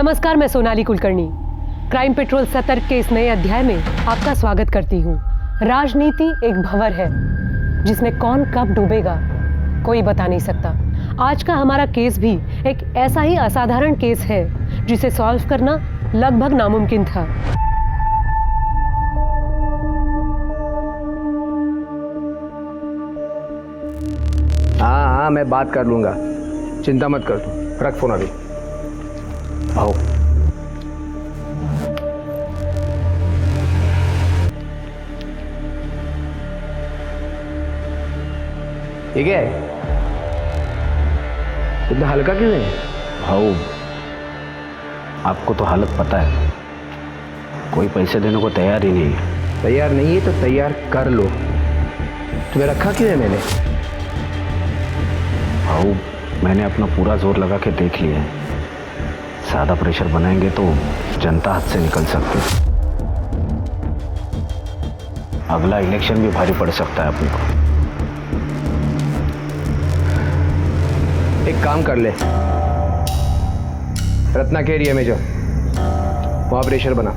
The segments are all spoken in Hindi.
नमस्कार, मैं सोनाली कुलकर्णी। क्राइम पेट्रोल सतर्क के इस नए अध्याय में आपका स्वागत करती हूँ। राजनीति एक भंवर है जिसमें कौन कब डूबेगा कोई बता नहीं सकता। आज का हमारा केस भी एक ऐसा ही असाधारण केस है जिसे सॉल्व करना लगभग नामुमकिन था। हाँ, मैं बात कर लूंगा, चिंता मत कर तू। रख फोन अभी। आओ। ठीक है, इतना हल्का क्यों है? भाऊ, आपको तो हालत पता है, कोई पैसे देने को तैयार ही नहीं है। तैयार नहीं है तो तैयार कर लो। तुम्हें रखा क्यों है मैंने? भाऊ, मैंने अपना पूरा जोर लगा के देख लिया है। ज़्यादा प्रेशर बनाएंगे तो जनता हाथ से निकल सकती है। अगला इलेक्शन भी भारी पड़ सकता है अपने को। एक काम कर ले, रत्ना के एरिया में जाओ, वहां प्रेशर बना।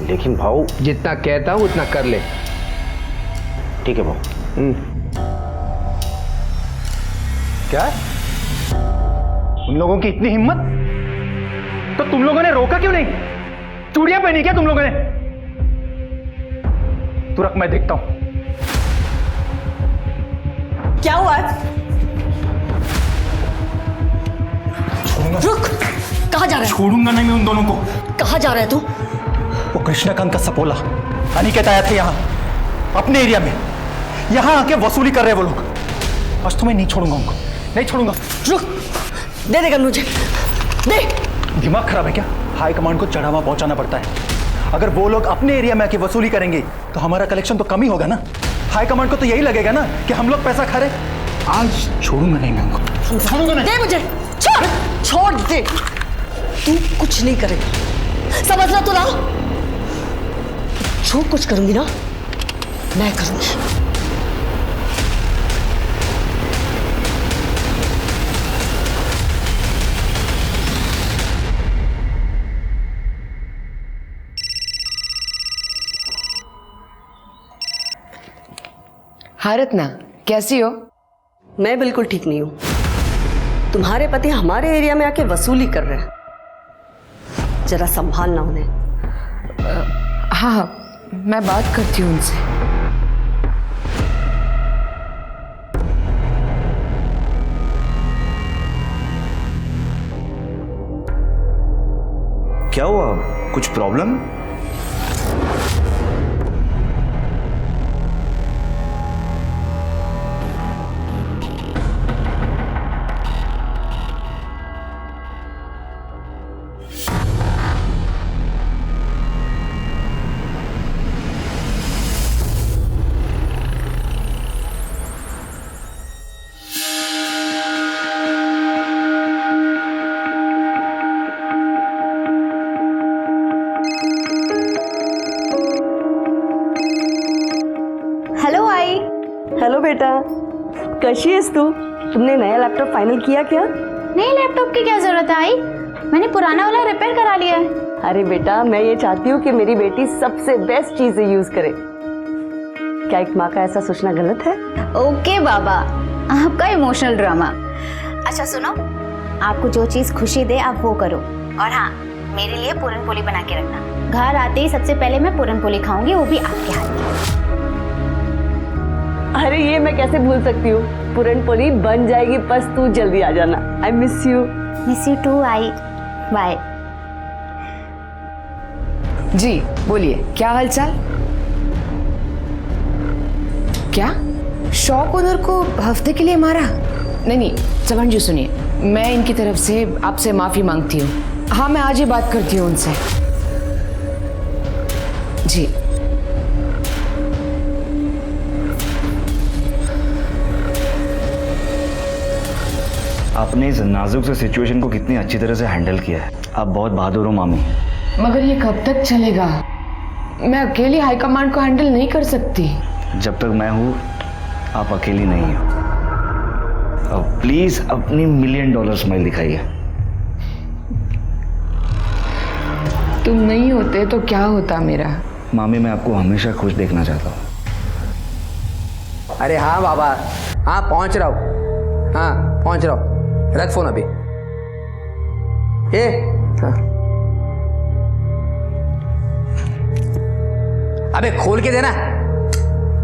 लेकिन भाऊ, जितना कहता हूं उतना कर ले। ठीक है भाऊ। क्या उन लोगों की इतनी हिम्मत? तो तुम लोगों ने रोका क्यों नहीं? चूड़ियां पहनी क्या तुम लोगों ने? तू रख, मैं देखता हूं। क्या हुआ? रुक, कहाँ जा रहा है? छोड़ूंगा नहीं मैं उन दोनों को। कहाँ जा रहा है तू? वो कृष्णकांत का सपोला अनिकेत आया था यहाँ अपने एरिया में, यहाँ आके वसूली कर रहे वो लोग। आज तो मैं नहीं छोड़ूंगा उनको, नहीं छोड़ूंगा। रुक, दे देगा मुझे, दे। दिमाग खराब है क्या? हाई कमांड को चढ़ावा पहुंचाना पड़ता है। अगर वो लोग अपने एरिया में आके वसूली करेंगे तो हमारा कलेक्शन तो कम ही होगा ना। हाई कमांड को तो यही लगेगा ना कि हम लोग पैसा खा रहे। आज छोड़ूंगा नहीं मैं उनको, छोड़ूंगा नहीं। दे मुझे, छोड़ दे। तू कुछ नहीं करेगा, समझ रहा तू ना? जो कुछ करूंगी ना मैं करूंगी। हाँ रत्ना, कैसी हो? मैं बिल्कुल ठीक नहीं हूं। तुम्हारे पति हमारे एरिया में आके वसूली कर रहे हैं, जरा संभालना उन्हें। हाँ, मैं बात करती हूँ उनसे। क्या हुआ? कुछ प्रॉब्लम? हेलो आई। हेलो बेटा, कैसी है तू? तुमने नया लैपटॉप फाइनल किया क्या? नए लैपटॉप की क्या जरूरत है आई? मैंने पुराना वाला रिपेयर करा लिया है। अरे बेटा, मैं ये चाहती हूँ कि मेरी बेटी सबसे बेस्ट चीजें यूज करे। क्या एक माँ का ऐसा सोचना गलत है? ओके बाबा, आपका इमोशनल ड्रामा। अच्छा सुनो, आपको जो चीज खुशी दे आप वो करो। और हाँ, मेरे लिए पूरन पोली बना के रखना। घर आते ही सबसे पहले मैं पूरन पोली खाऊंगी, वो भी आपके हाथ की। अरे ये मैं कैसे भूल सकती हूँ, पूरन पोली बन जाएगी, बस तू जल्दी आ जाना। I miss you. Miss you too आई। बाय। जी बोलिए, क्या हालचाल? क्या शॉप ओनर को हफ्ते के लिए मारा? नहीं, चमन जी सुनिए, मैं इनकी तरफ से आपसे माफी मांगती हूँ। हाँ, मैं आज ही बात करती हूँ उनसे। जी। आपने इस नाजुक से सिचुएशन को कितनी अच्छी तरह से हैंडल किया है। आप बहुत बहादुर हो मामी। मगर ये कब तक चलेगा? मैं अकेली हाई कमांड को हैंडल नहीं कर सकती। जब तक मैं हूँ आप अकेली नहीं हो। अब प्लीज अपनी $1,000,000 स्माइल दिखाइए। तुम नहीं होते तो क्या होता मेरा? मामी मैं आपको हमेशा खुश देखना चाहता हूँ। अरे हाँ बाबा, हाँ पहुंच रहा हूँ, हाँ पहुंच रहा हूँ, रख फोन अभी। हाँ। अबे खोल के देना,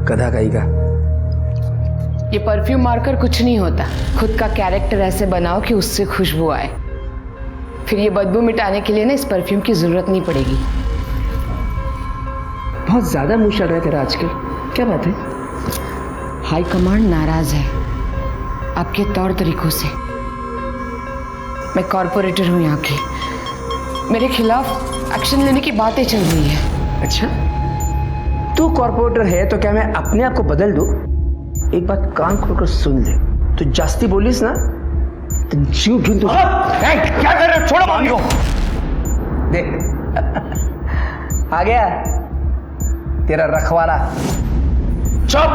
गधा कहीं का। ये परफ्यूम मारकर कुछ नहीं होता। खुद का कैरेक्टर ऐसे बनाओ कि उससे खुशबू आए, फिर ये बदबू मिटाने के लिए ना इस परफ्यूम की जरूरत नहीं पड़ेगी। बहुत ज्यादा मुंह चल रहा है तेरा आजकल, क्या बात है? हाई कमांड नाराज है आपके तौर तरीकों से। मैं कॉरपोरेटर हूँ यहाँ की, मेरे खिलाफ एक्शन लेने की बातें चल रही है। अच्छा, तू कॉर्पोरेटर है तो क्या मैं अपने आप को बदल दूं? एक बात कान खोलकर सुन ले, तू जास्ती बोलिस ना तो जीव ढूंढ तू। क्या कर रहे हो? छोड़ो मामी को। देख आ गया तेरा रखवाला। चुप।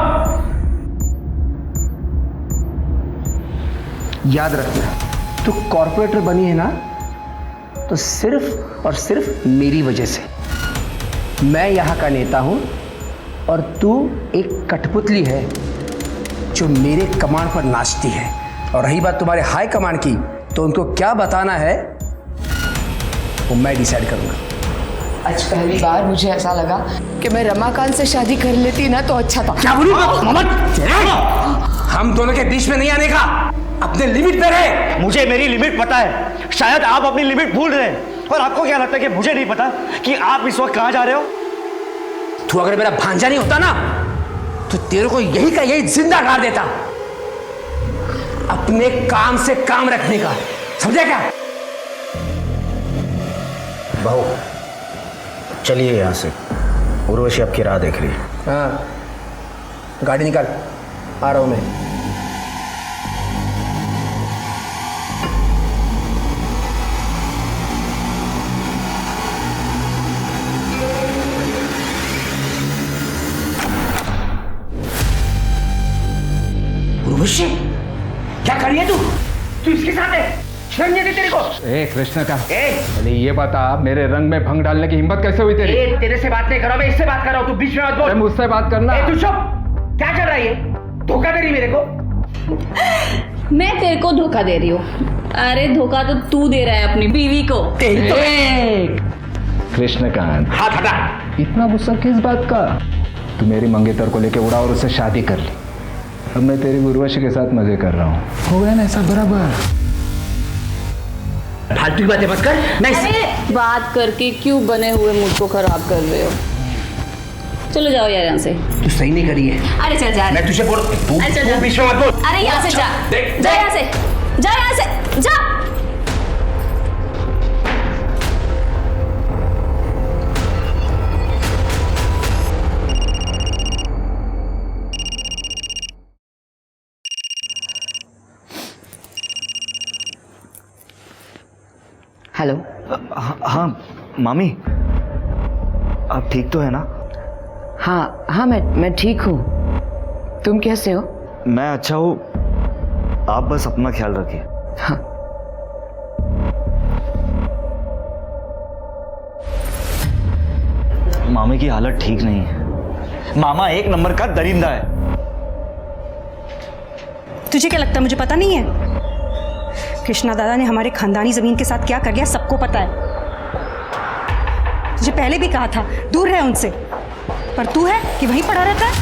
याद रखना, तू कॉर्पोरेटर बनी है ना तो सिर्फ और सिर्फ मेरी वजह से। मैं यहाँ का नेता हूँ और तू एक कठपुतली है जो मेरे कमांड पर नाचती है। और रही बात तुम्हारे हाई कमांड की, तो उनको क्या बताना है वो मैं डिसाइड करूँगा। आज पहली बार मुझे ऐसा लगा कि मैं रमाकांत से शादी कर लेती ना तो अच्छा था। क्या बोली? हम दोनों के बीच में नहीं आने का, अपने लिमिट पे रहे। मुझे मेरी लिमिट पता है, शायद आप अपनी लिमिट भूल रहे हैं। और आपको क्या लगता है कि मुझे नहीं पता कि आप इस वक्त कहां जा रहे हो? तू अगर मेरा भांजा नहीं होता ना तो तेरे को यही का यही जिंदा गाड़ देता। अपने काम से काम रखने का, समझा क्या? बहू चलिए यहाँ से, उर्वशी आपकी राह देख रही है। हाँ, गाड़ी निकाल, आ रहा हूं मैं। उर्वशी, क्या कर रही है तू इसके साथ है? शर्म नहीं आती तेरे को? ए कृष्ण का, पहले ये बता, मेरे रंग में भंग डालने की हिम्मत कैसे हुई तेरी? तेरे से बात नहीं कर रहा, मैं इससे बात कर रहा हूं, तू बीच में मत बोल। मुझसे बात करना। तू चुप। क्या कर रहा है ये? धोखा दे रही मेरे को? मैं तेरे को धोखा दे रही हूँ? अरे धोखा तो तू दे रहा है अपनी बीवी को। कृष्णकांत, हाथ हटा। इतना गुस्सा किस बात का? तू मेरी मंगेतर को लेके उड़ा और उससे शादी कर ली। अब मैं तेरी उर्वशी के साथ मजे कर रहा हूँ। हो गया ना ऐसा बराबर? फालतू की बातें मत कर। नहीं, अरे बात करके क्यों बने हुए मूड को खराब कर रहे हो? चलो जाओ यार यहाँ से। तू सही नहीं करी है। अरे चल जा। मैं तुझे बोल, अरे चल जा। तू बीच में मत बोल। अरे यहाँ से जा, जा यहाँ से, जा यहाँ से, जा। हेलो। हाँ मामी, आप ठीक तो है ना? हाँ हाँ, मैं ठीक हूँ। तुम कैसे हो? मैं अच्छा हूँ, आप बस अपना ख्याल रखिए। हाँ। मामी की हालत ठीक नहीं है। मामा एक नंबर का दरिंदा है। तुझे क्या लगता है मुझे पता नहीं है? कृष्णा दादा ने हमारे खानदानी जमीन के साथ क्या कर लिया सबको पता है। तुझे पहले भी कहा था दूर रहे उनसे, पर तू है कि वहीं पड़ा रहता है।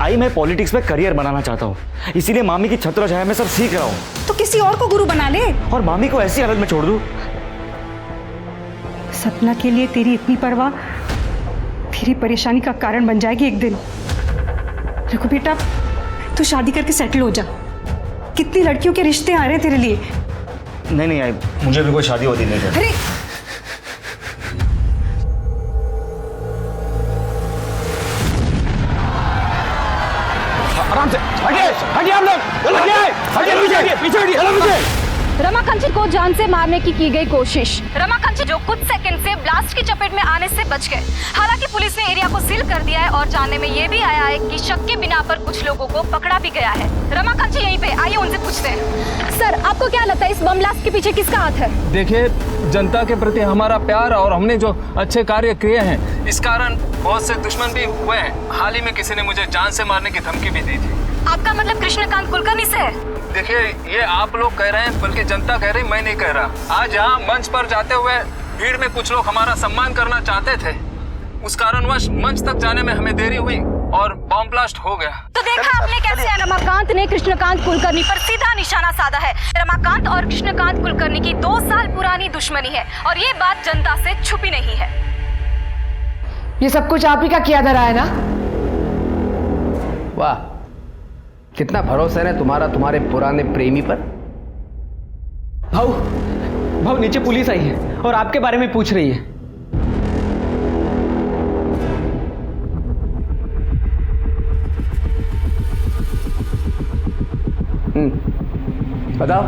आई मैं पॉलिटिक्स में करियर बनाना चाहता हूँ, इसीलिए मामी की छत्र छाया में सब सीख रहा हूँ। तो किसी और को गुरु बना ले और मामी को ऐसी हालत में छोड़ दूँ? सपना के लिए तेरी इतनी परवाह तेरी परेशानी का कारण बन जाएगी एक दिन। देखो बेटा, तू शादी करके सेटल हो जा। कितनी लड़कियों के रिश्ते आ रहे हैं तेरे लिए। नहीं आई, मुझे भी कोई शादी होती नहीं है। अरे आराम से हटिए, हटिए आप लोग, हटिए, हटिए पीछे, पीछे हटिए, चलो पीछे। रमाकांत जी को जान से मारने की गई कोशिश। रमाकांत जी जो कुछ सेकंड से ब्लास्ट की चपेट में आने से बच गए। हालांकि पुलिस ने एरिया को सील कर दिया है और जानने में ये भी आया है कि शक के बिना पर कुछ लोगों को पकड़ा भी गया है। रमाकांत जी यहीं पे, आइए उनसे पूछते हैं। सर, आपको क्या लगता है इस बम ब्लास्ट के पीछे किसका हाथ है? देखिए, जनता के प्रति हमारा प्यार और हमने जो अच्छे कार्य किए हैं, इस कारण बहुत से दुश्मन भी हुए हैं। हाल ही में किसी ने मुझे जान से मारने की धमकी भी दी थी। आपका मतलब कृष्णकांत कुलकर्णी से? देखिए, ये आप लोग कह रहे हैं, बल्कि जनता कह रही, मैं नहीं कह रहा। आज यहाँ मंच पर जाते हुए भीड़ में कुछ लोग हमारा सम्मान करना चाहते थे, उस कारणवश मंच तक जाने में हमें देरी हुई और बम ब्लास्ट हो गया। तो देखा आपने कैसे रमाकांत ने कृष्णकांत कुलकर्णी पर सीधा निशाना साधा है। रमाकांत और कृष्णकांत कुलकर्णी की 2 साल पुरानी दुश्मनी है और ये बात जनता से छुपी नहीं है। ये सब कुछ आप ही का किया धरा है ना? वाह, कितना भरोसा है तुम्हारा तुम्हारे पुराने प्रेमी पर। भाऊ नीचे पुलिस आई है और आपके बारे में पूछ रही है। बताओ,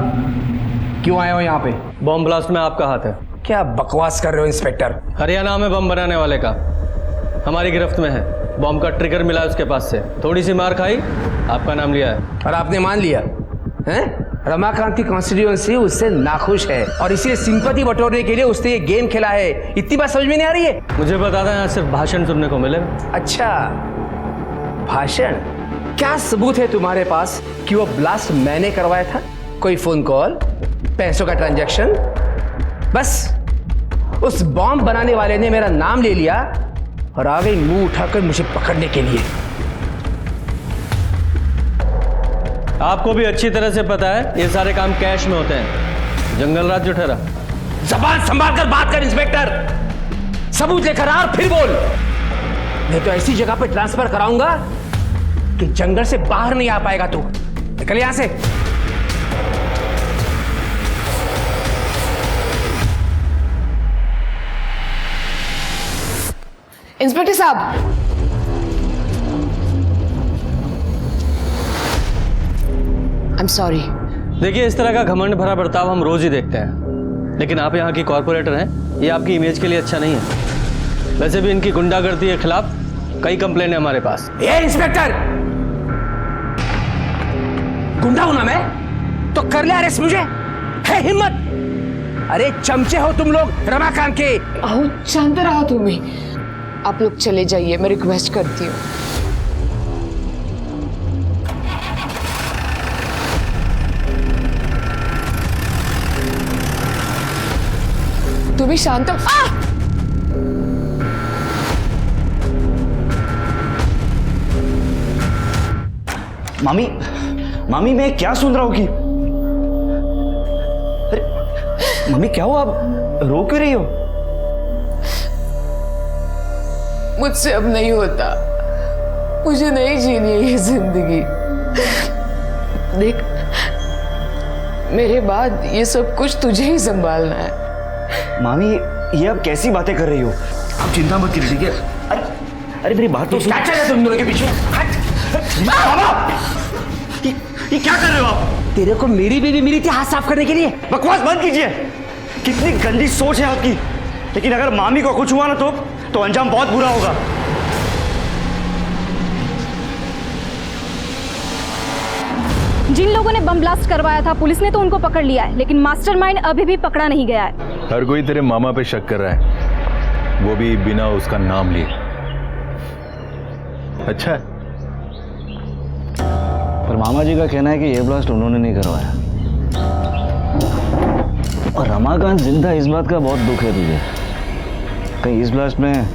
क्यों आए हो यहाँ पे? बम ब्लास्ट में आपका हाथ है। क्या बकवास कर रहे हो इंस्पेक्टर? हरियाणा में बम बनाने वाले का हमारी गिरफ्त में है। बम का ट्रिगर मिला उसके पास से, थोड़ी सी मार खाई, आपका नाम लिया है और आपने मान लिया हैं? रमाकांत की कॉन्स्टिट्यूएंसी उससे नाखुश है और इसीलिए सिंपैथी बटोरने के लिए उसने ये गेम खेला है। इतनी बात समझ में नहीं आ रही है? मुझे बता दें, यहाँ सिर्फ भाषण सुनने को मिलेगा। अच्छा, भाषण? क्या सबूत है तुम्हारे पास कि वो ब्लास्ट मैंने करवाया था? कोई फोन कॉल, पैसों का ट्रांजैक्शन? बस उस बॉम्ब बनाने वाले ने मेरा नाम ले लिया और आ गई मुंह उठाकर मुझे पकड़ने के लिए। आपको भी अच्छी तरह से पता है ये सारे काम कैश में होते हैं। जंगल राज जो ठहरा। जबान संभाल कर बात कर इंस्पेक्टर। सबूत लेकर आ और फिर बोल, नहीं तो ऐसी जगह पे ट्रांसफर कराऊंगा कि जंगल से बाहर नहीं आ पाएगा तू। निकल यहां से। इंस्पेक्टर साहब, आई एम सॉरी। देखिए, इस तरह का घमंड भरा बर्ताव हम रोज ही देखते हैं, लेकिन आप यहाँ की कॉर्पोरेटर हैं, ये आपकी इमेज के लिए अच्छा नहीं है। वैसे भी इनकी गुंडागर्दी के खिलाफ कई कंप्लेंट है हमारे पास। ये इंस्पेक्टर, गुंडा हूं ना मैं तो कर ले अरेस्ट मुझे? है हिम्मत? अरे चमचे हो तुम लोग रमाकांत के। शांत रहो तुम भी। आप लोग चले जाइए, मैं रिक्वेस्ट करती हूँ। तुम भी शांत हो। मामी मैं क्या सुन रहा हूँ कि अरे मम्मी, क्या हुआ? आप रो क्यों रही हो? मुझसे अब नहीं होता, मुझे नहीं जीनी है ये जिंदगी। देख, मेरे बाद ये सब कुछ तुझे ही संभालना है। मामी, ये आप कैसी बातें कर रही हो? आप चिंता मत कीजिए, ठीक है? अरे मेरी बात तो सुन। क्या चल रहा है तुम दोनों के पीछे? ये क्या कर रहे हो आप? तेरे को मेरी बीवी मिली थी हाथ साफ करने के लिए। बकवास बंद कीजिए। कितनी गंदी सोच है आपकी। लेकिन अगर मामी को कुछ हुआ ना तो अंजाम बहुत बुरा होगा। जिन लोगों ने बम ब्लास्ट करवाया था, पुलिस ने तो उनको पकड़ लिया है, लेकिन मास्टरमाइंड अभी भी पकड़ा नहीं गया है। हर कोई तेरे मामा पे शक कर रहा है, वो भी बिना उसका नाम लिए। अच्छा है। पर मामा जी का कहना है कि ये ब्लास्ट उन्होंने नहीं करवाया। और रमाकांत जिंदा, इस बात का बहुत दुख है तुझे। कहीं इस ब्लास्ट में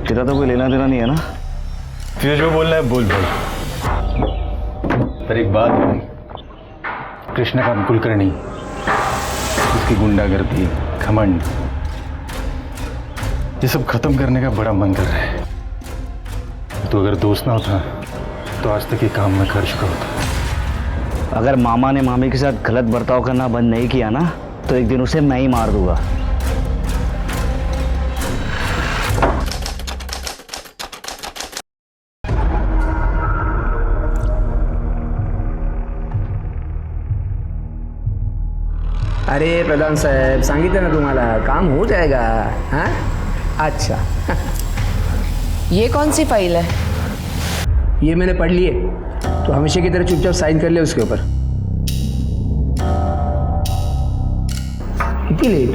तेरा तो कोई लेना देना नहीं है ना? तुझे जो बोलना है बोल भाई। पर एक बात है भाई, कृष्णकांत कुलकर्णी, उसकी गुंडागर्दी, घमंड, ये सब खत्म करने का बड़ा मन कर रहा है। तो अगर दोस्त ना होता तो आज तक ये काम मैं कर चुका होता। अगर मामा ने मामी के साथ गलत बर्ताव करना बंद नहीं किया ना, तो एक दिन उसे मैं ही मार दूंगा। अरे प्रधान साहेब, सांगितलं ना तुम्हाला, काम हो जाएगा. हाँ अच्छा. ये कौन सी फाइल है? ये मैंने पढ़ ली है, तो हमेशा की तरह चुपचाप साइन कर ले उसके ऊपर. इतनी लेट?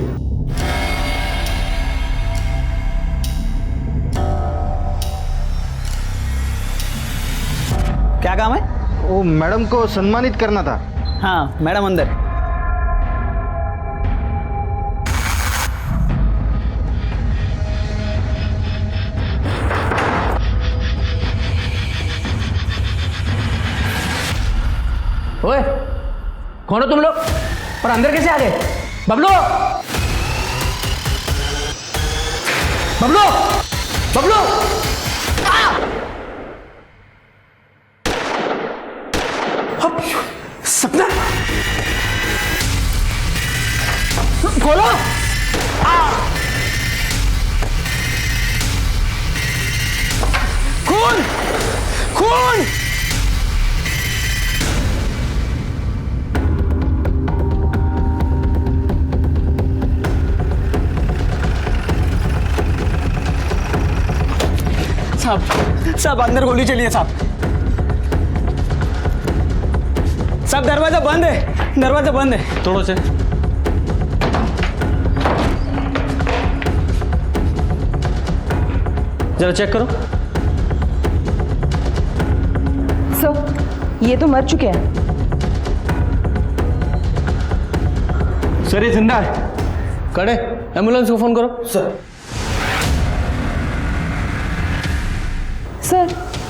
क्या काम है? वो मैडम को सम्मानित करना था. हाँ मैडम अंदर. ओए, कौन हो तुम लोग और अंदर कैसे आ गए? बबलू, बबलू, बबलू. सपना, खोलो. खून, खून. साहब अंदर गोली चली है साहब. साहब दरवाजा बंद है, दरवाजा बंद है. तोड़ो से. जरा चेक करो. सर ये तो मर चुके हैं. सर ये जिंदा है. कड़े एम्बुलेंस को फोन करो. सर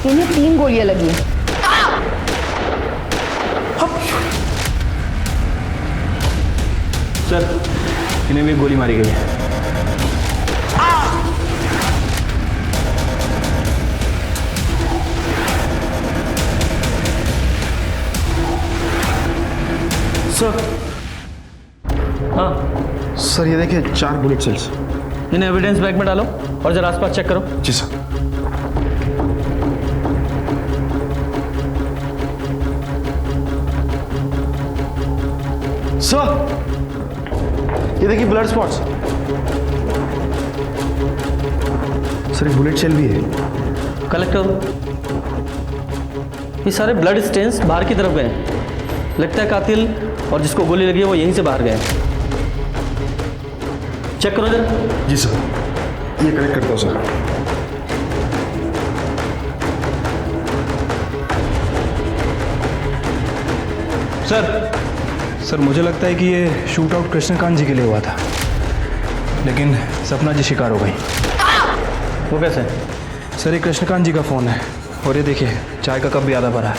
इन्हें 3 गोलियां लगी हैं. सर इन्हें भी गोली मारी गई है. सर. हाँ सर ये देखिए 4 बुलेट सेल्स. इन्हें एविडेंस बैग में डालो और जरा आसपास चेक करो. जी सर. सर ये देखिए ब्लड स्पॉट्स. सर एक बुलेट शेल भी है. कलेक्ट करो. ये सारे ब्लड स्टेन्स बाहर की तरफ गए. लगता है कातिल और जिसको गोली लगी है वो यहीं से बाहर गए. चेक करो जरा. जी सर, ये कलेक्ट करता हूँ सर. सर मुझे लगता है कि ये शूट आउट कृष्णकांत जी के लिए हुआ था, लेकिन सपना जी शिकार हो गई. वो कैसे? सर ये कृष्णकांत जी का फ़ोन है और ये देखिए चाय का कप भी आधा भरा है.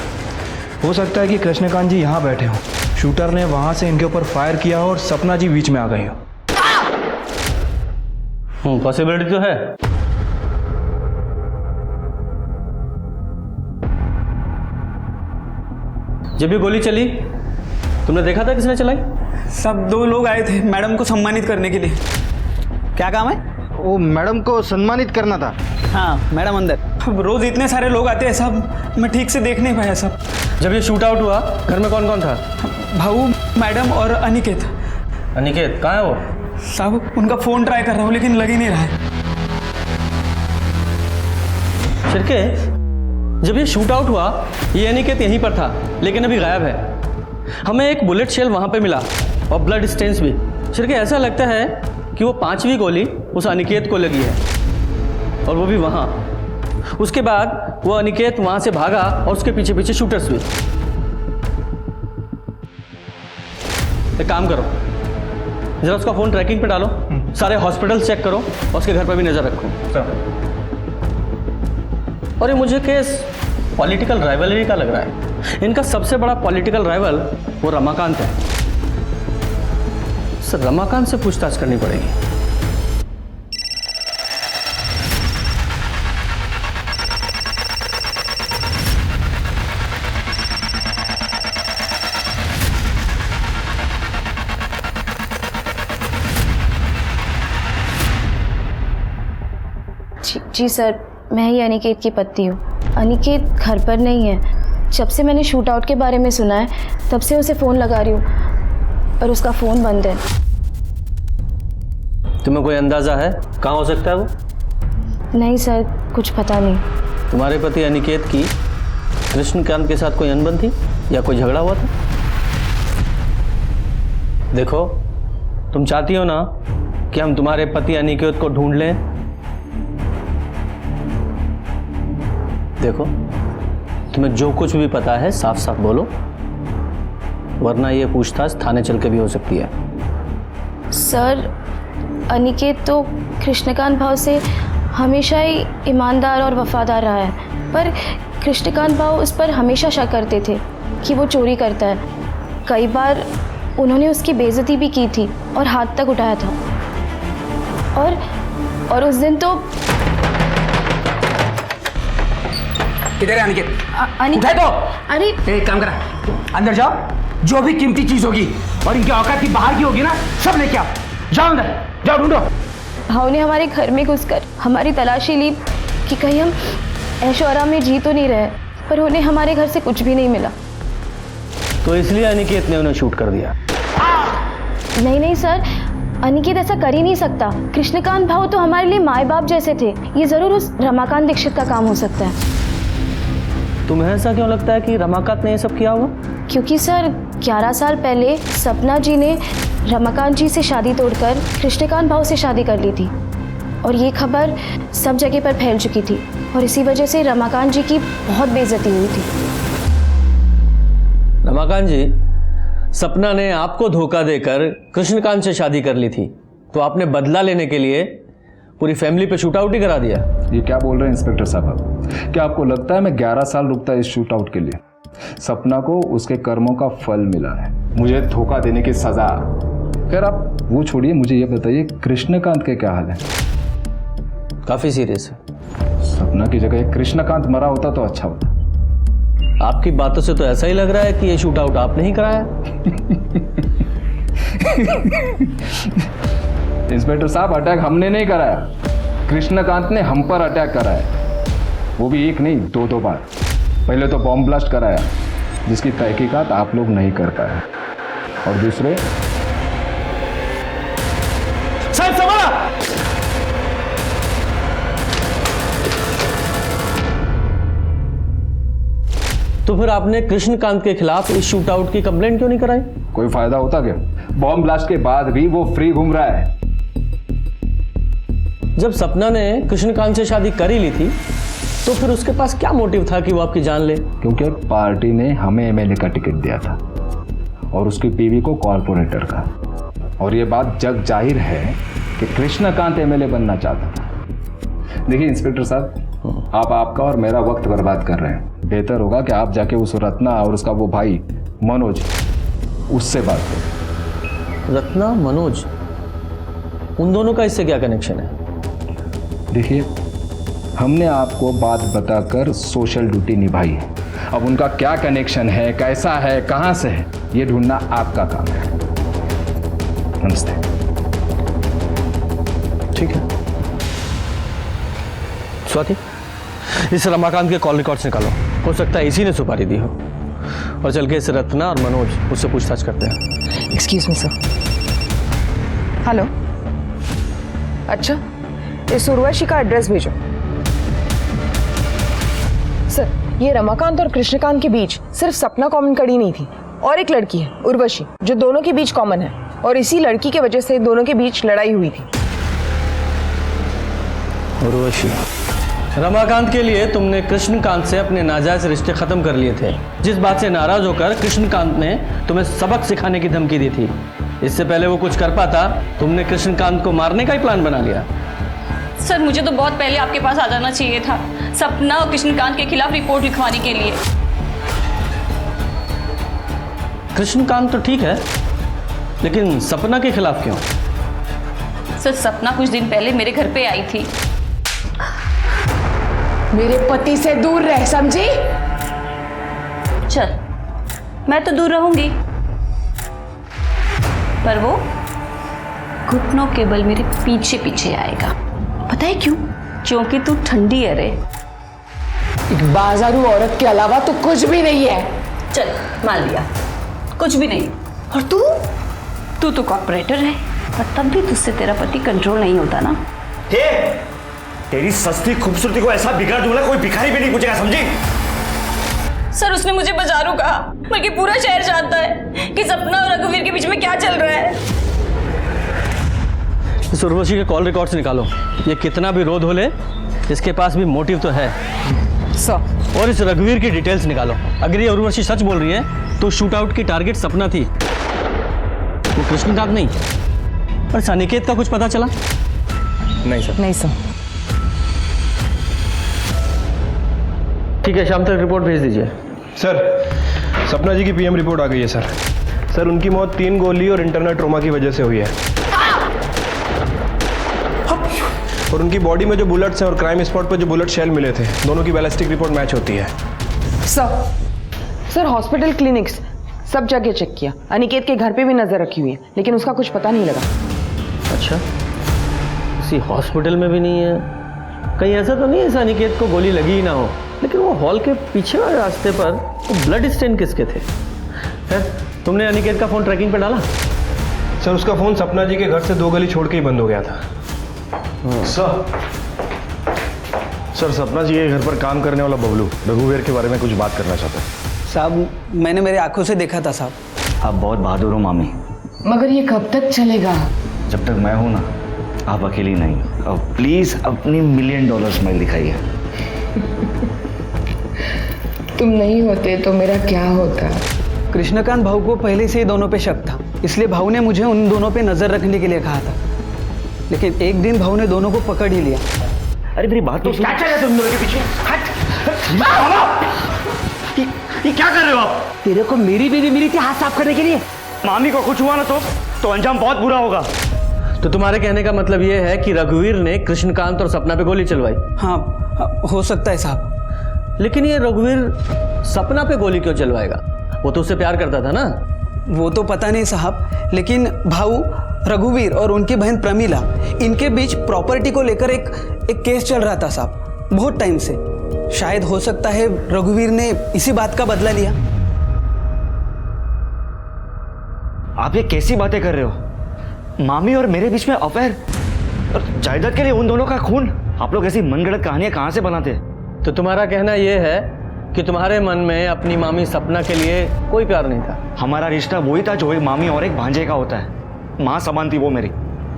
हो सकता है कि कृष्णकांत जी यहाँ बैठे हों, शूटर ने वहाँ से इनके ऊपर फायर किया हो और सपना जी बीच में आ गई हो. पॉसिबिलिटी तो है. जब ये गोली चली तुमने देखा था किसने चलाई? सब 2 लोग आए थे मैडम को सम्मानित करने के लिए. क्या काम है? वो मैडम को सम्मानित करना था. हाँ मैडम अंदर. अब रोज इतने सारे लोग आते हैं साहब, मैं ठीक से देख नहीं पाया साहब. जब ये शूट आउट हुआ घर में कौन कौन था? भाऊ, मैडम और अनिकेत. अनिकेत कहाँ है वो? साहब उनका फ़ोन ट्राई कर रहा हूँ लेकिन लग ही नहीं रहा है. शिरके, जब ये शूट आउट हुआ ये अनिकेत यहीं पर था लेकिन अभी गायब है. हमें एक बुलेट शेल वहाँ पे मिला और ब्लड स्टेन्स भी. शिरके ऐसा लगता है कि वो 5वीं गोली उस अनिकेत को लगी है और वो भी वहाँ. उसके बाद वो अनिकेत वहाँ से भागा और उसके पीछे पीछे शूटर्स भी. एक काम करो, जरा उसका फ़ोन ट्रैकिंग पे डालो, सारे हॉस्पिटल चेक करो और उसके घर पर भी नज़र रखो. और ये मुझे केस पॉलिटिकल राइवलरी का लग रहा है. इनका सबसे बड़ा पॉलिटिकल राइवल वो रमाकांत है. सर रमाकांत से पूछताछ करनी पड़ेगी. जी सर, मैं ही अनिकेत की पत्नी हूँ. अनिकेत घर पर नहीं है. जब से मैंने शूट आउट के बारे में सुना है तब से उसे फ़ोन लगा रही हूँ पर उसका फ़ोन बंद है। तुम्हें कोई अंदाजा है कहाँ हो सकता है वो? नहीं सर, कुछ पता नहीं। तुम्हारे पति अनिकेत की कृष्णकांत के साथ कोई अनबन थी या कोई झगड़ा हुआ था? देखो, तुम चाहती हो ना कि हम तुम्हारे पति अनिकेत को ढूंढ लें? देखो, तुम्हें जो कुछ भी पता है साफ साफ बोलो, वरना ये पूछताछ थाने चल के भी हो सकती है। सर, अनिकेत तो कृष्णकांत भाव से हमेशा ही ईमानदार और वफादार रहा है, पर कृष्णकांत भाव उस पर हमेशा शक करते थे कि वो चोरी करता है। कई बार उन्होंने उसकी बेइज्जती भी की थी और हाथ तक उठाया था। और उस दिन तो किधर है अनिकेत? अनिकेत तो अरे एक काम करा, अंदर जाओ, जो भी कीमती चीज होगी और इनकी औकात की बाहर की होगी ना, सब लेके आओ। जाओ अंदर, जाओ ढूंढो। भाव ने हमारे घर में घुसकर हमारी तलाशी ली कि कहीं हम ऐशो आराम में जी तो नहीं रहे, पर उन्हें हमारे घर से कुछ भी नहीं मिला। तो इसलिए अनिकेत ने उन्हें शूट कर दिया? नहीं सर, अनिकेत ऐसा कर ही नहीं सकता। कृष्णकांत भाव तो हमारे लिए माए बाप जैसे थे। ये जरूर उस रमाकांत दीक्षित का काम हो सकता है। तुम्हें ऐसा क्यों लगता है कि रमाकांत ने ये सब किया होगा? क्योंकि सर 11 साल पहले सपना जी ने रमाकांत जी से शादी तोड़कर कृष्णकांत भाव से शादी कर ली थी, और ये खबर सब जगह पर फैल चुकी थी, और इसी वजह से रमाकांत जी की बहुत बेइज्जती हुई थी। रमाकांत जी, सपना ने आपको धोखा देकर कृष्णकांत से शादी कर ली थी, तो आपने बदला लेने के लिए पूरी फैमिली पे शूट आउट ही करा दिया। ये क्या बोल रहे हैं इंस्पेक्टर साहब? क्या आपको लगता है मैं 11 साल रुकता इस शूट आउट के लिए? सपना को उसके कर्मों का फल मिला है, मुझे धोखा देने की सजा। खैर आप वो छोड़िए, मुझे ये बताइए कृष्णकांत के क्या हाल है? काफी सीरियस है। सपना की जगह कृष्णकांत मरा होता तो अच्छा होता। आपकी बातों से तो ऐसा ही लग रहा है कि ये शूट आउट आपने ही कराया। इंस्पेक्टर साहब, अटैक हमने नहीं कराया, कृष्णकांत ने हम पर अटैक कराया, वो भी एक नहीं 2 बार। पहले तो बॉम्ब ब्लास्ट कराया, जिसकी तहकीकात आप लोग नहीं कर पाए, और दूसरे तो फिर आपने कृष्णकांत के खिलाफ इस शूट आउट की कंप्लेंट क्यों नहीं कराई? कोई फायदा होता क्या? बॉम्ब ब्लास्ट के बाद भी वो फ्री घूम रहा है। जब सपना ने कृष्णकांत से शादी कर ही ली थी, तो फिर उसके पास क्या मोटिव था कि वो आपकी जान ले? क्योंकि पार्टी ने हमें एमएलए का टिकट दिया था और उसकी बीवी को कॉर्पोरेटर का, और ये बात जग जाहिर है कि कृष्णकांत एमएलए बनना चाहता था। देखिए इंस्पेक्टर साहब, आप आपका और मेरा वक्त बर्बाद कर रहे हैं। बेहतर होगा कि आप जाके उस रत्ना और उसका वो भाई मनोज, उससे बात करें। रत्ना, मनोज, उन दोनों का इससे क्या कनेक्शन है? देखिए, हमने आपको बात बताकर सोशल ड्यूटी निभाई है। अब उनका क्या कनेक्शन है, कैसा है, कहां से है, ये ढूंढना आपका काम है। नमस्ते। ठीक है स्वाति, इस रमाकांत के कॉल रिकॉर्ड्स निकालो, हो सकता है इसी ने सुपारी दी हो, और चल के इस रत्ना और मनोज उससे पूछताछ करते हैं। Excuse me sir. हेलो, अच्छा, इस उर्वशी का एड्रेस भेजो। सर, ये रमाकांत और कृष्णकांत के बीच सिर्फ सपना कॉमन कड़ी नहीं थी, और एक लड़की है उर्वशी, जो दोनों के बीच कॉमन है, और इसी लड़की के वजह से दोनों के बीच लड़ाई हुई थी। उर्वशी, रमाकांत के लिए तुमने कृष्णकांत से अपने नाजायज रिश्ते खत्म कर लिए थे, जिस बात से नाराज होकर कृष्णकांत ने तुम्हें सबक सिखाने की धमकी दी थी। इससे पहले वो कुछ कर पाता, तुमने कृष्णकांत को मारने का ही प्लान बना लिया। सर, मुझे तो बहुत पहले आपके पास आ जाना चाहिए था, सपना और कृष्णकांत के खिलाफ रिपोर्ट लिखवाने के लिए। कृष्णकांत तो ठीक है, लेकिन सपना के खिलाफ क्यों? सर, सपना कुछ दिन पहले मेरे घर पे आई थी। मेरे पति से दूर रह, समझी? चल, मैं तो दूर रहूंगी, पर वो घुटनों के बल मेरे पीछे पीछे आएगा। पता है क्यों? क्योंकि तू ठंडी है रे। एक बाजारू औरत के अलावा तो कुछ भी नहीं है। चल, मान लिया, कुछ भी नहीं। और तू तू तो कॉर्पोरेटर है और तब भी तुझसे तेरा पति कंट्रोल नहीं होता ना। हे, तेरी सस्ती खूबसूरती को ऐसा बिगाड़ दूंगा कोई भिखारी भी नहीं पूछेगा, समझी? सर उसने मुझे बाजारू कहा, बल्कि पूरा शहर जानता है कि सपना और रघुवीर के बीच में क्या चल रहा है। इस उर्वशी के कॉल रिकॉर्ड्स निकालो। ये कितना भी रोध हो ले, इसके पास भी मोटिव तो है। सर और इस रघुवीर की डिटेल्स निकालो। अगर ये उर्वशी सच बोल रही है तो शूट आउट की टारगेट सपना थी, वो कृष्णकांत नहीं। और अनिकेत का कुछ पता चला? नहीं सर। नहीं सर। ठीक है, शाम तक रिपोर्ट भेज दीजिए। सर, सपना जी की पीएम रिपोर्ट आ गई है सर। सर, उनकी मौत 3 गोली और इंटरनल ट्रोमा की वजह से हुई है। और उनकी बॉडी में जो बुलेट्स हैं और क्राइम स्पॉट पर जो बुलेट शेल मिले थे, दोनों की बैलिस्टिक रिपोर्ट मैच होती है। सर हॉस्पिटल, क्लिनिक्स सब जगह चेक किया। अनिकेत के घर पे भी नजर रखी हुई है, लेकिन उसका कुछ पता नहीं लगा। अच्छा, किसी हॉस्पिटल में भी नहीं है? कहीं ऐसा तो नहीं है अनिकेत को गोली लगी ही ना हो? लेकिन वो हॉल के पीछे वाले रास्ते पर वो ब्लड स्टेन किसके थे? तुमने अनिकेत का फोन ट्रैकिंग पे डाला? सर, उसका फोन सपना जी के घर से 2 गली छोड़ के ही बंद हो गया था। सर, सपना जी के घर पर काम करने वाला बबलू रघुवीर के बारे में कुछ बात करना चाहता है। साहब, मैंने मेरे आंखों से देखा था साहब। आप बहुत बहादुर हो मामी। मगर ये कब तक चलेगा? जब तक मैं हूं ना, आप अकेली नहीं। अब प्लीज अपनी $1 मिलियन स्माइल दिखाइए। तुम नहीं होते तो मेरा क्या होता? कृष्णकांत भाऊ को पहले से ही दोनों पे शक था, इसलिए भाऊ ने मुझे उन दोनों पे नजर रखने के लिए कहा था। लेकिन एक दिन भाऊ ने दोनों को पकड़ ही लिया। अरे मेरी बात तो सुनो। क्या चल रहा है तुम दोनों के पीछे? ये क्या कर रहे हो आप? तेरे को मेरी बीवी मिली थी हाथ साफ करने के लिए। मामी को कुछ हुआ ना तो अंजाम बहुत बुरा होगा। तो तुम्हारे कहने का मतलब ये है कि रघुवीर ने कृष्णकांत और सपना पे गोली चलवाई? हाँ, हो सकता है साहब। लेकिन ये रघुवीर सपना पे गोली क्यों चलवाएगा? वो तो उससे प्यार करता था ना। वो तो पता नहीं साहब, लेकिन भाऊ रघुवीर और उनकी बहन प्रमीला, इनके बीच प्रॉपर्टी को लेकर एक केस चल रहा था साहब, बहुत टाइम से। शायद हो सकता है रघुवीर ने इसी बात का बदला लिया। आप ये कैसी बातें कर रहे हो? मामी और मेरे बीच में अफेयर और जायदाद के लिए उन दोनों का खून? आप लोग ऐसी मनगढ़ंत कहानियां कहां से बनाते हैं? तो तुम्हारा कहना यह है कि तुम्हारे मन में अपनी मामी सपना के लिए कोई प्यार नहीं था? हमारा रिश्ता वही था जो एक मामी और एक भांजे का होता है। माँ समान थी वो मेरी।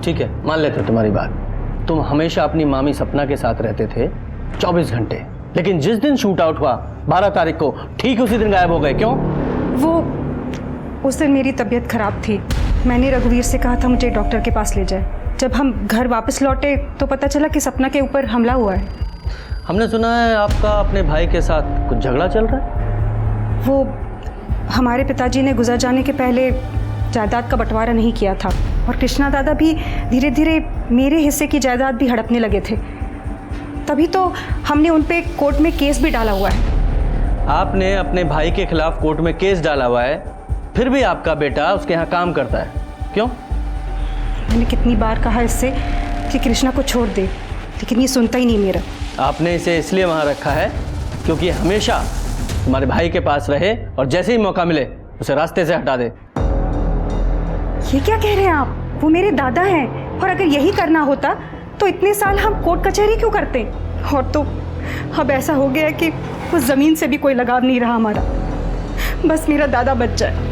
ठीक है, मान लेते हो तुम्हारी बात। तुम हमेशा अपनी मामी सपना के साथ रहते थे 24 घंटे, लेकिन जिस दिन शूट आउट हुआ 12 तारीख को, ठीक उसी दिन गायब हो गए। क्यों? उस दिन मेरी तबीयत खराब थी। मैंने रघुवीर से कहा था मुझे डॉक्टर के पास ले जाए। जब हम घर वापस लौटे तो पता चला कि सपना के ऊपर हमला हुआ है। हमने सुना है आपका अपने भाई के साथ कुछ झगड़ा चल रहा है। वो हमारे पिताजी ने गुजर जाने के पहले जायदाद का बंटवारा नहीं किया था, और कृष्णा दादा भी धीरे धीरे मेरे हिस्से की जायदाद भी हड़पने लगे थे। तभी तो हमने उन पे कोर्ट में केस भी डाला हुआ है। आपने अपने भाई के खिलाफ कोर्ट में केस डाला हुआ है, फिर भी आपका बेटा उसके यहाँ काम करता है। क्यों? मैंने कितनी बार कहा इससे कि कृष्णा को छोड़ दे, लेकिन ये सुनता ही नहीं मेरा। आपने इसे इसलिए वहाँ रखा है क्योंकि हमेशा तुम्हारे भाई के पास रहे और जैसे ही मौका मिले उसे रास्ते से हटा दे। ये क्या कह रहे हैं आप? वो मेरे दादा हैं, और अगर यही करना होता तो इतने साल हम कोर्ट कचहरी क्यों करते? और तो अब ऐसा हो गया है कि उस ज़मीन से भी कोई लगाव नहीं रहा हमारा। बस मेरा दादा बच जाए।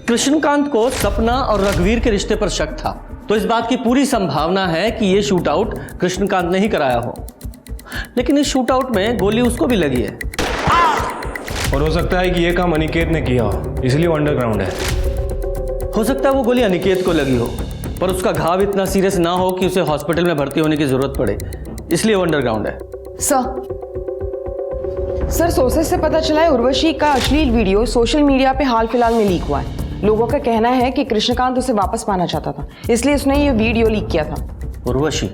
कृष्णकांत को सपना और रघुवीर के रिश्ते पर शक था, तो इस बात की पूरी संभावना है कि यह शूट आउट कृष्णकांत ने ही कराया हो। लेकिन इस शूट आउट में गोली उसको भी लगी है। और हो सकता है कि यह काम अनिकेत ने किया हो, इसलिए वो अंडरग्राउंड है। हो सकता है वो गोली अनिकेत को लगी हो, पर उसका घाव इतना सीरियस ना हो कि उसे हॉस्पिटल में भर्ती होने की जरूरत पड़े, इसलिए वो अंडरग्राउंड है। सर सोर्सेस से पता चला है उर्वशी का अश्लील वीडियो सोशल मीडिया पे हाल फिलहाल में लीक हुआ है। लोगों का कहना है कि कृष्णकांत उसे वापस पाना चाहता था, इसलिए उसने ये वीडियो लीक किया था। उर्वशी?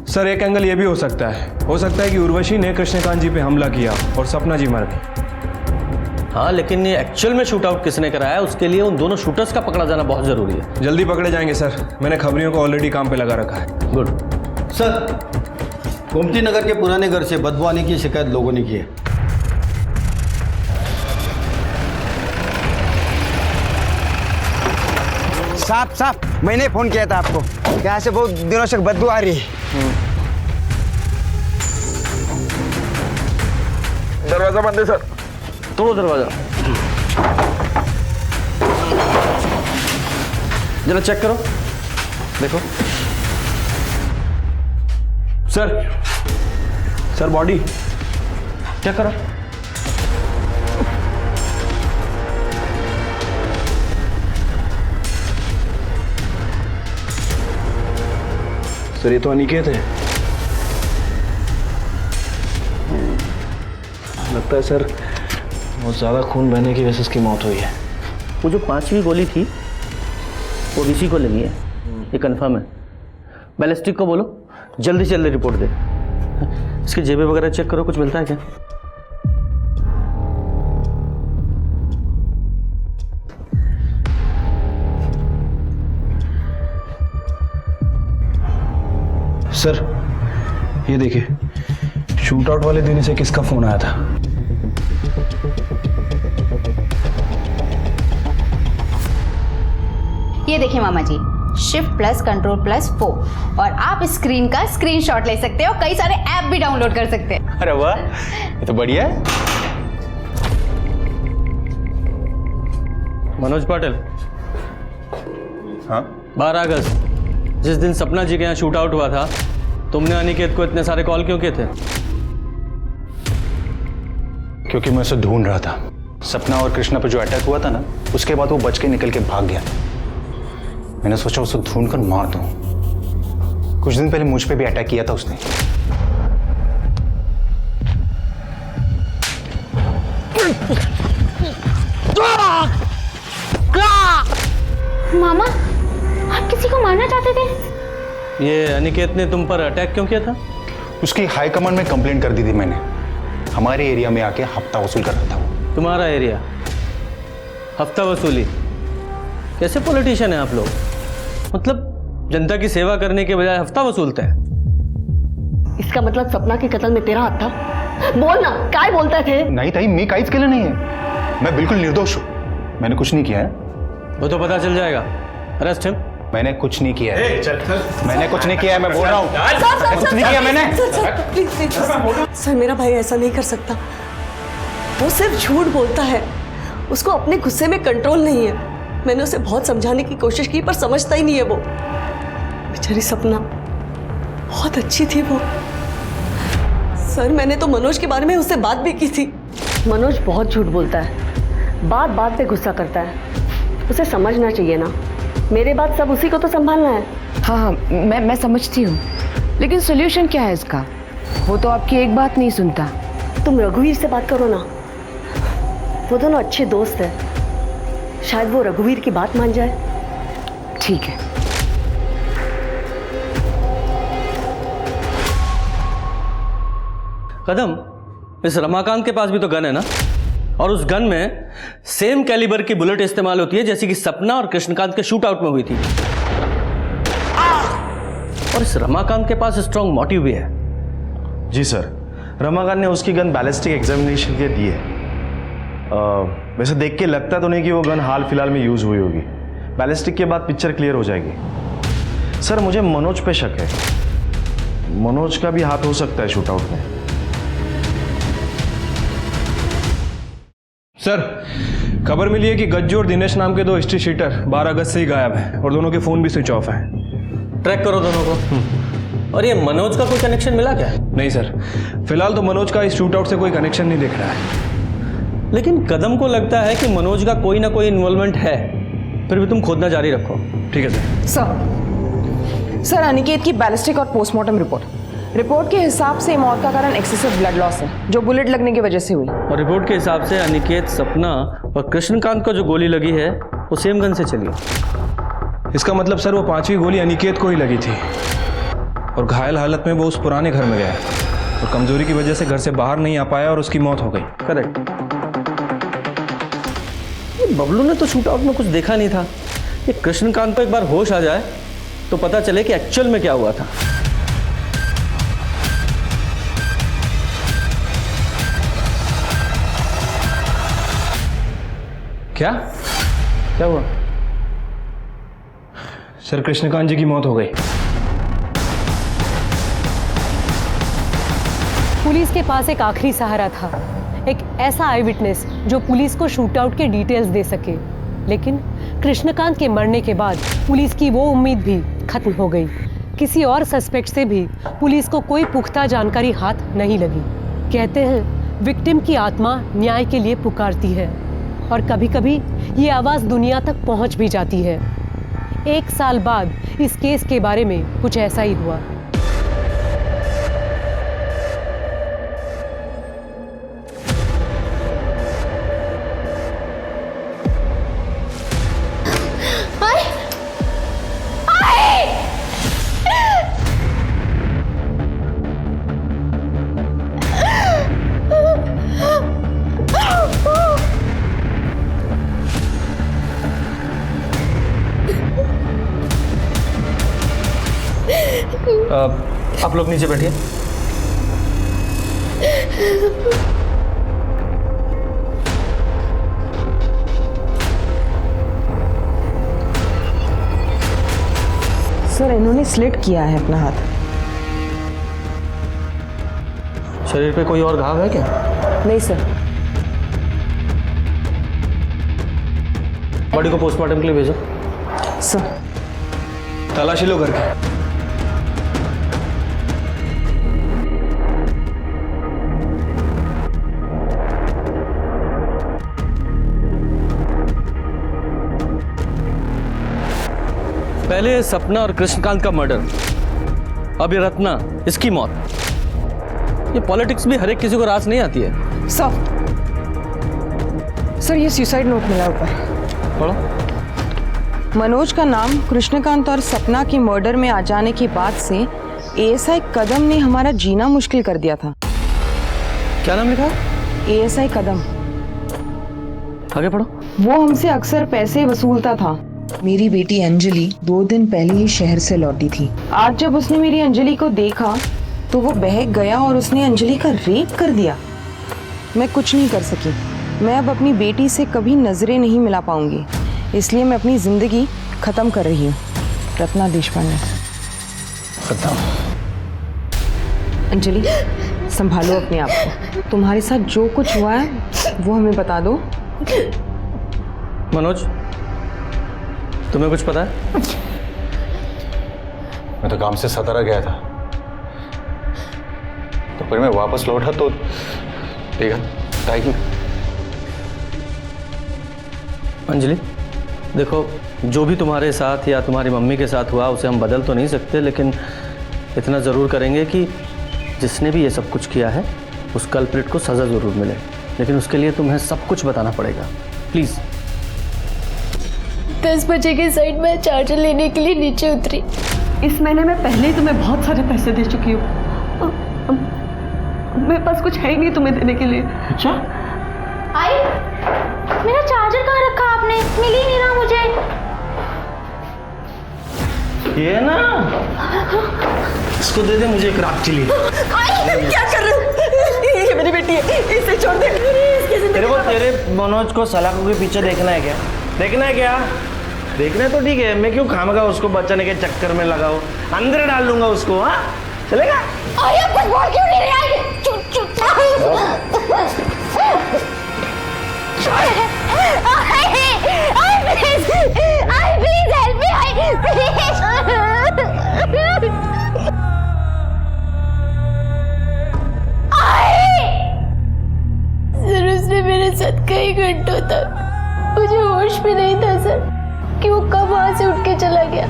सर, एक एंगल ये भी हो सकता है कि उर्वशी ने कृष्णकांत जी पे हमला किया और सपना जी मर गई। हाँ, लेकिन ये एक्चुअल में शूट आउट किसने कराया, उसके लिए उन दोनों शूटर्स का पकड़ा जाना बहुत जरूरी है। जल्दी पकड़े जाएंगे सर, मैंने खबरियों को ऑलरेडी काम पे लगा रखा है। गुड। सर, गोमती नगर के पुराने घर से बदबू आने की शिकायत लोगों ने की है। साहब मैंने फोन किया था आपको, यहाँ से बहुत दिनों से बदबू आ रही है। दरवाजा बंद है सर। तोड़ो दरवाजा, जरा चेक करो, देखो। सर बॉडी चेक करो। सर ये तो अनिकेत है। लगता है सर बहुत ज़्यादा खून बहने की वजह से इसकी मौत हुई है। वो जो 5वीं गोली थी वो इसी को लगी है, ये कंफर्म है। बैलिस्टिक को बोलो जल्दी से जल्दी रिपोर्ट दे। इसकी जेबें वगैरह चेक करो, कुछ मिलता है क्या? सर ये देखिए, शूट आउट वाले दिन से किसका फोन आया था? ये देखिए मामा जी, शिफ्ट प्लस कंट्रोल प्लस 4 और आप स्क्रीन का स्क्रीनशॉट ले सकते हो, कई सारे ऐप भी डाउनलोड कर सकते हैं। अरे वाह, ये तो बढ़िया है। मनोज पाटिल। हाँ 12 अगस्त जिस दिन सपना जी के यहाँ शूट आउट हुआ था, तुमने अनिकेत को इतने सारे कॉल क्यों किए थे? क्योंकि मैं उसे ढूंढ रहा था। सपना और कृष्णा पर जो अटैक हुआ था ना, उसके बाद वो बच के निकल के भाग गया। मैंने सोचा उसे ढूंढकर मार दूं। कुछ दिन पहले मुझ पे भी अटैक किया था उसने। मामा, आप किसी को मारना चाहते थे? ये अनिकेत ने तुम पर अटैक क्यों किया था? उसकी हाई कमांड में कंप्लेंट कर दी थी मैंने। हमारे एरिया में आके हफ्ता वसूल कर रहा था वो। तुम्हारा एरिया हफ्ता वसूली? कैसे पॉलिटिशियन है आप लोग? मतलब जनता की सेवा करने के बजाय हफ्ता वसूलते हैं। इसका मतलब सपना के कत्ल में तेरा हाथ था? बोल ना, काय बोलते थे? नहीं ताई, मी काइज के लिए नहीं है। मैं बिल्कुल निर्दोष हूँ, मैंने कुछ नहीं किया है। वो तो पता चल जाएगा। Arrest him. मैंने कुछ नहीं किया है। मैंने कुछ नहीं किया है, मैं बोल रहा हूँ कुछ नहीं किया मैंने। सर मेरा भाई ऐसा नहीं कर सकता, वो सिर्फ झूठ बोलता है, उसको अपने गुस्से में कंट्रोल नहीं है। मैंने उसे बहुत समझाने की कोशिश की पर समझता ही नहीं है वो। बेचारी सपना बहुत अच्छी थी वो। सर मैंने तो मनोज के बारे में उससे बात भी की थी। मनोज बहुत झूठ बोलता है, बात बात पे गुस्सा करता है, उसे समझना चाहिए ना। मेरे बात सब उसी को तो संभालना है। हाँ मैं समझती हूँ, लेकिन सोल्यूशन क्या है इसका? वो तो आपकी एक बात नहीं सुनता। तुम रघुवीर से बात करो ना, वो दोनों अच्छे दोस्त हैं, शायद वो रघुवीर की बात मान जाए। ठीक है। कदम, इस रमाकांत के पास भी तो गन है ना, और उस गन में सेम कैलिबर की बुलेट इस्तेमाल होती है जैसी कि सपना और कृष्णकांत के शूट आउट में हुई थी। और इस रमाकांत के पास स्ट्रॉन्ग मोटिव भी है। जी सर, रमाकांत ने उसकी गन बैलिस्टिक एग्जामिनेशन के दी है। वैसे देख के लगता तो नहीं कि वो गन हाल फिलहाल में यूज हुई होगी। बैलिस्टिक के बाद पिक्चर क्लियर हो जाएगी। सर मुझे मनोज पे शक है, मनोज का भी हाथ हो सकता है शूट आउट में। सर खबर मिली है कि गज्जू और दिनेश नाम के 2 हिस्ट्री शीटर 12 अगस्त से ही गायब हैं और दोनों के फोन भी स्विच ऑफ हैं। ट्रैक करो दोनों को। और ये मनोज का कोई कनेक्शन मिला क्या? नहीं सर, फिलहाल तो मनोज का इस शूट आउट से कोई कनेक्शन नहीं दिख रहा है। लेकिन कदम को लगता है कि मनोज का कोई ना कोई इन्वॉल्वमेंट है, फिर भी तुम खोदना जारी रखो। ठीक है सर। सर अनिकेत की बैलिस्टिक और पोस्टमार्टम रिपोर्ट के हिसाब से मौत का कारण एक्सेसिव ब्लड लॉस है, जो बुलेट लगने की वजह से हुई। और रिपोर्ट के हिसाब से अनिकेत, सपना और कृष्णकांत को जो गोली लगी है वो सेम गन से चली। इसका मतलब सर वो 5वीं गोली अनिकेत को ही लगी थी और घायल हालत में वो उस पुराने घर में गया और कमजोरी की वजह से घर से बाहर नहीं आ पाया और उसकी मौत हो गई। करेक्ट। बबलू ने तो शूट आउट में कुछ देखा नहीं था। ये कृष्णकांत को एक बार होश आ जाए तो पता चले कि एक्चुअल में क्या हुआ था। क्या क्या हुआ? सर, कृष्णकांत जी की मौत हो गई। पुलिस के पास एक आखिरी सहारा था, एक ऐसा आई विटनेस जो पुलिस को शूटआउट के डिटेल्स दे सके। लेकिन कृष्णकांत के मरने के बाद पुलिस की वो उम्मीद भी खत्म हो गई। किसी और सस्पेक्ट से भी पुलिस को कोई पुख्ता जानकारी हाथ नहीं लगी। कहते हैं विक्टिम की आत्मा न्याय के लिए पुकारती है और कभी-कभी ये आवाज़ दुनिया तक पहुंच भी जाती है। 1 साल बाद इस केस के बारे में कुछ ऐसा ही हुआ। आप लोग नीचे बैठिए। सर, इन्होंने स्लिट किया है अपना हाथ। शरीर पे कोई और घाव है क्या? नहीं सर। बॉडी को पोस्टमार्टम के लिए भेजो। सर। तलाशी लो घर की। पहले सपना और कृष्णकांत का मर्डर, अब ये रत्ना, इसकी मौत। ये पॉलिटिक्स भी हर एक किसी को रास नहीं आती है। सर, ये सुसाइड नोट मिला ऊपर। पढ़ो। मनोज का नाम कृष्णकांत और सपना की मर्डर में आ जाने के बाद से एएसआई कदम ने हमारा जीना मुश्किल कर दिया था। क्या नाम लिखा? एएसआई कदम। आगे पढ़ो। वो हमसे अक्सर पैसे वसूलता था। मेरी बेटी अंजलि 2 दिन पहले ही शहर से लौटी थी। आज जब उसने मेरी अंजलि को देखा तो वो बहक गया और उसने अंजलि का रेप कर दिया। मैं कुछ नहीं कर सकी। मैं अब अपनी बेटी से कभी नजरें नहीं मिला पाऊंगी, इसलिए मैं अपनी जिंदगी खत्म कर रही हूँ। रत्ना देशपांडे। अंजलि, संभालो अपने आप को। तुम्हारे साथ जो कुछ हुआ है वो हमें बता दो। मनोज, तुम्हें कुछ पता है? मैं तो काम से सतारा गया था, तो फिर मैं वापस लौटा तो देखा टाइम। अंजलि, देखो, जो भी तुम्हारे साथ या तुम्हारी मम्मी के साथ हुआ उसे हम बदल तो नहीं सकते, लेकिन इतना ज़रूर करेंगे कि जिसने भी ये सब कुछ किया है उस कल्प्रिट को सज़ा ज़रूर मिले। लेकिन उसके लिए तुम्हें सब कुछ बताना पड़ेगा, प्लीज़। 10 बजे के साइड में चार्जर लेने के लिए नीचे उतरी। इस महीने में पहले ही तुम्हें बहुत सारे पैसे दे चुकी हूँ। मेरे पास कुछ है ही नहीं तुम्हें देने के लिए। अच्छा? आई, मेरा चार्जर कहाँ रखा आपने? मिल ही नहीं रहा मुझे। ये ना, इसको दे दे मुझे एक रात चिली। क्या कर रहे हो? ये मेरी बेटी है, इसे छोड़ दे। तेरे को तेरे मनोज को सलाखों के पीछे देखना है क्या? देखना है क्या? देखना है तो ठीक है, मैं क्यों खामगा उसको बचाने के चक्कर में लगाओ? अंदर डाल लूंगा उसको। हाँ, चलेगा? आई, आप कुछ बोल क्यों नहीं रहे? आई, चुप चुप। आई प्लीज हेल्प मी। आई प्लीज। सर, उसने मेरे साथ कई घंटों तक, मुझे होश भी नहीं था सर कि वो कब वहां से उठ के चला गया।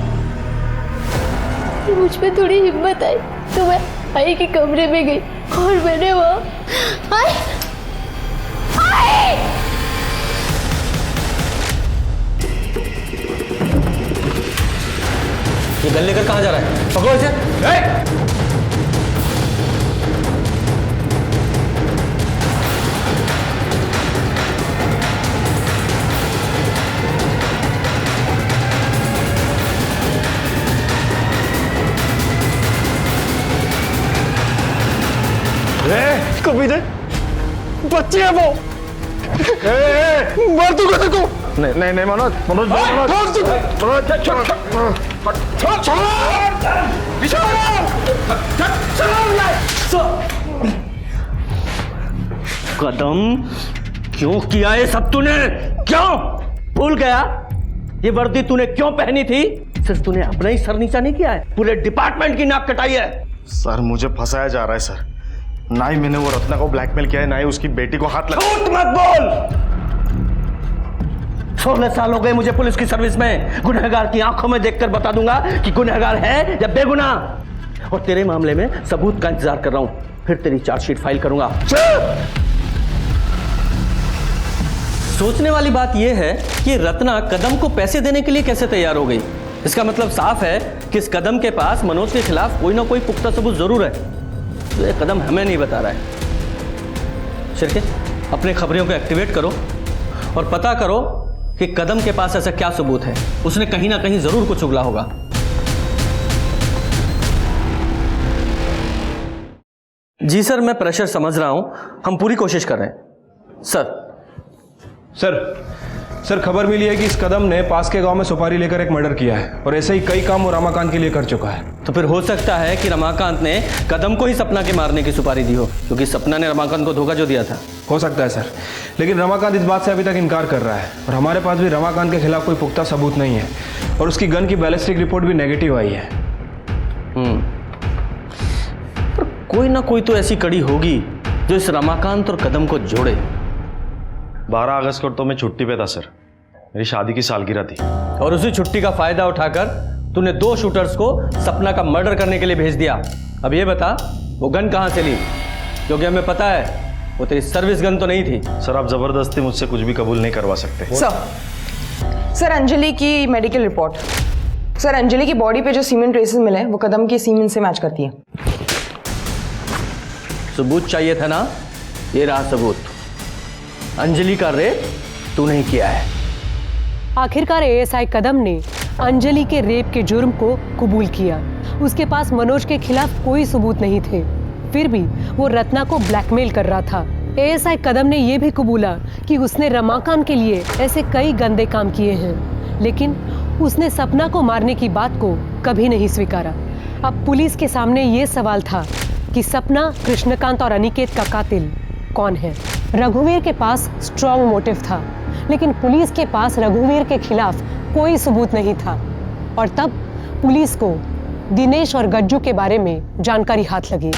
मुझ पे थोड़ी हिम्मत आई तो मैं आई के कमरे में गई और मैंने वहां आई ये गन लेकर कहाँ जा रहा है? पकड़ो इसे। कभी दे, बच्ची है वो। मार दूंगा तेरे को। नहीं नहीं नहीं मनोज मनोज कदम क्यों किया ये सब तूने? क्यों भूल गया ये वर्दी तूने क्यों पहनी थी? सिर्फ तूने अपना ही सर नीचा नहीं किया है, पूरे डिपार्टमेंट की नाक कटाई है। सर मुझे फंसाया जा रहा है सर। ना ही मैंने वो रत्ना को ब्लैकमेल किया है, ना ही उसकी बेटी को हाथ लगा। झूठ मत बोल। 16 साल हो गए मुझे पुलिस की सर्विस में। गुनहगार की आंखों में देखकर बता दूंगा कि गुनहगार है या बेगुनाह। और तेरे मामले में सबूत का इंतजार कर रहा हूं, फिर तेरी चार्जशीट फाइल करूंगा। सोचने वाली बात यह है कि रत्ना कदम को पैसे देने के लिए कैसे तैयार हो गई। इसका मतलब साफ है कि इस कदम के पास मनोज के खिलाफ कोई ना कोई पुख्ता सबूत जरूर है, तो ये कदम हमें नहीं बता रहा है। शिरके, अपने खबरियों को एक्टिवेट करो और पता करो कि कदम के पास ऐसा क्या सबूत है। उसने कहीं ना कहीं जरूर कुछ उगला होगा। जी सर, मैं प्रेशर समझ रहा हूं, हम पूरी कोशिश कर रहे हैं। सर खबर मिली है कि इस कदम ने पास के गांव में सुपारी लेकर एक मर्डर किया है और ऐसे ही कई काम वो रमाकांत के लिए कर चुका है। तो फिर हो सकता है कि रमाकांत ने कदम को ही सपना के मारने की सुपारी दी हो, क्योंकि सपना ने रमाकांत को धोखा जो दिया था। हो सकता है सर, लेकिन रमाकांत इस बात से अभी तक इनकार कर रहा है और हमारे पास भी रमाकांत के खिलाफ कोई पुख्ता सबूत नहीं है और उसकी गन की बैलिस्टिक रिपोर्ट भी नेगेटिव आई है। पर कोई ना कोई तो ऐसी कड़ी होगी जो इस रमाकांत और कदम को जोड़े। 12 अगस्त को तो मैं छुट्टी पे था सर, मेरी शादी की सालगिरह थी। और उसी छुट्टी का फायदा उठाकर तूने 2 शूटर्स को सपना का मर्डर करने के लिए भेज दिया। अब ये बता, वो गन कहां से ली? क्योंकि हमें पता है वो तेरी सर्विस गन तो नहीं थी। सर आप जबरदस्ती मुझसे कुछ भी कबूल नहीं करवा सकते। सर अंजलि की मेडिकल रिपोर्ट। सर अंजलि की बॉडी पे जो सीमेंट ट्रेसेस मिले वो कदम की सीमेंट से मैच करती है। सबूत चाहिए था ना, ये रहा सबूत। अंजलि का रेप तूने ही किया है। आखिरकार एएसआई कदम ने अंजलि के रेप के जुर्म को कबूल किया। उसके पास मनोज के खिलाफ कोई सबूत नहीं थे, फिर भी वो रत्ना को ब्लैकमेल कर रहा था। एएसआई कदम ने यह भी कबूला कि उसने रमाकांत के लिए ऐसे कई गंदे काम किए हैं, लेकिन उसने सपना को मारने की बात को कभी नहीं स्वीकारा। अब पुलिस के सामने ये सवाल था कि सपना, कृष्णकांत और अनिकेत का कातिल कौन है। रघुवीर के पास स्ट्रॉन्ग मोटिव था, लेकिन पुलिस के पास रघुवीर के खिलाफ कोई सबूत नहीं था। और तब पुलिस को दिनेश और गज्जू के बारे में जानकारी हाथ लगी।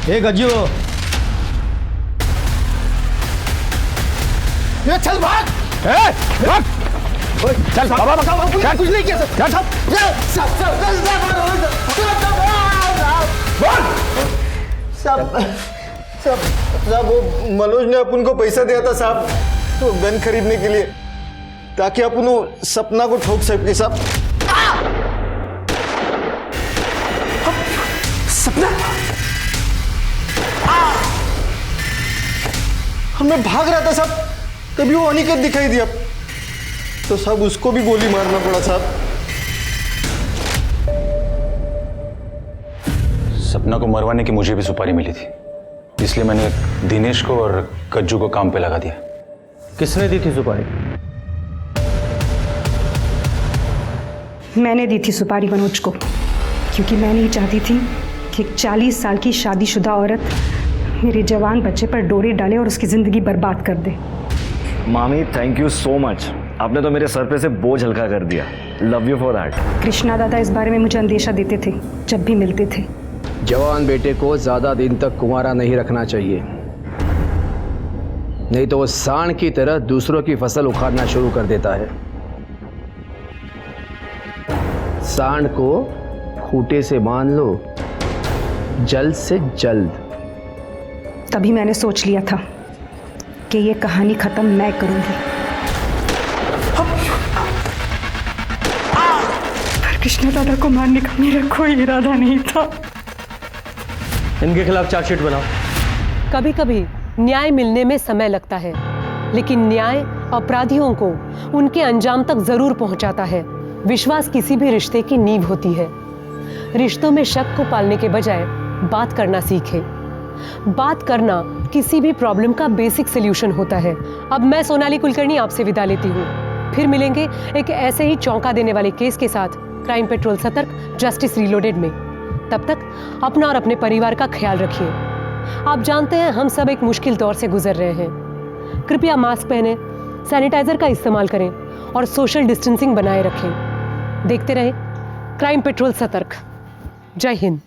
ए गज्जू, ये चल भाग! चल बाबा क्या कुछ नहीं किया साहब वो मनोज ने अपन को पैसा दिया था साहब, तो गन खरीदने के लिए, ताकि अपन वो सपना को ठोक सके साहब। सपना मैं भाग रहा था साहब, तभी वो अनिकेत दिखाई दिया, तो साहब उसको भी गोली मारना पड़ा साहब। सपना को मरवाने की मुझे भी सुपारी मिली थी, इसलिए मैंने दिनेश को और गज्जू को काम पे लगा दिया। किसने दी थी सुपारी? मैंने दी थी सुपारी मनोज को, क्योंकि मैं नहीं चाहती थी कि एक 40 साल की शादीशुदा औरत मेरे जवान बच्चे पर डोरी डाले और उसकी जिंदगी बर्बाद कर दे। मामी थैंक यू सो मच, आपने तो मेरे सर पे से बोझ हल्का कर दिया। Love you for that. Krishna दादा इस बारे में मुझे अंदेशा देते थे जब भी मिलते थे। जवान बेटे को ज्यादा दिन तक कुंवारा नहीं रखना चाहिए, नहीं तो वो सांड की तरह दूसरों की फसल उखाड़ना शुरू कर देता है। सांड को खूंटे से बांध लो, जल्द से जल्द। तभी मैंने सोच लिया था कि ये कहानी खत्म मैं करूंगी। पर कृष्णा दादा को मारने का मेरा कोई इरादा नहीं था। इनके खिलाफ चार्जशीट बनाओ। कभी कभी न्याय मिलने में समय लगता है, लेकिन न्याय अपराधियों को उनके अंजाम तक जरूर पहुंचाता है। विश्वास किसी भी रिश्ते की नींव होती है। रिश्तों में शक को पालने के बजाय बात करना सीखें। बात करना किसी भी प्रॉब्लम का बेसिक सोल्यूशन होता है। अब मैं सोनाली कुलकर्णी आपसे विदा लेती हूँ। फिर मिलेंगे एक ऐसे ही चौंका देने वाले केस के साथ क्राइम पेट्रोल सतर्क जस्टिस रीलोडेड में। तब तक अपना और अपने परिवार का ख्याल रखिए। आप जानते हैं हम सब एक मुश्किल दौर से गुजर रहे हैं। कृपया मास्क पहने, सैनिटाइजर का इस्तेमाल करें और सोशल डिस्टेंसिंग बनाए रखें। देखते रहें क्राइम पेट्रोल सतर्क। जय हिंद।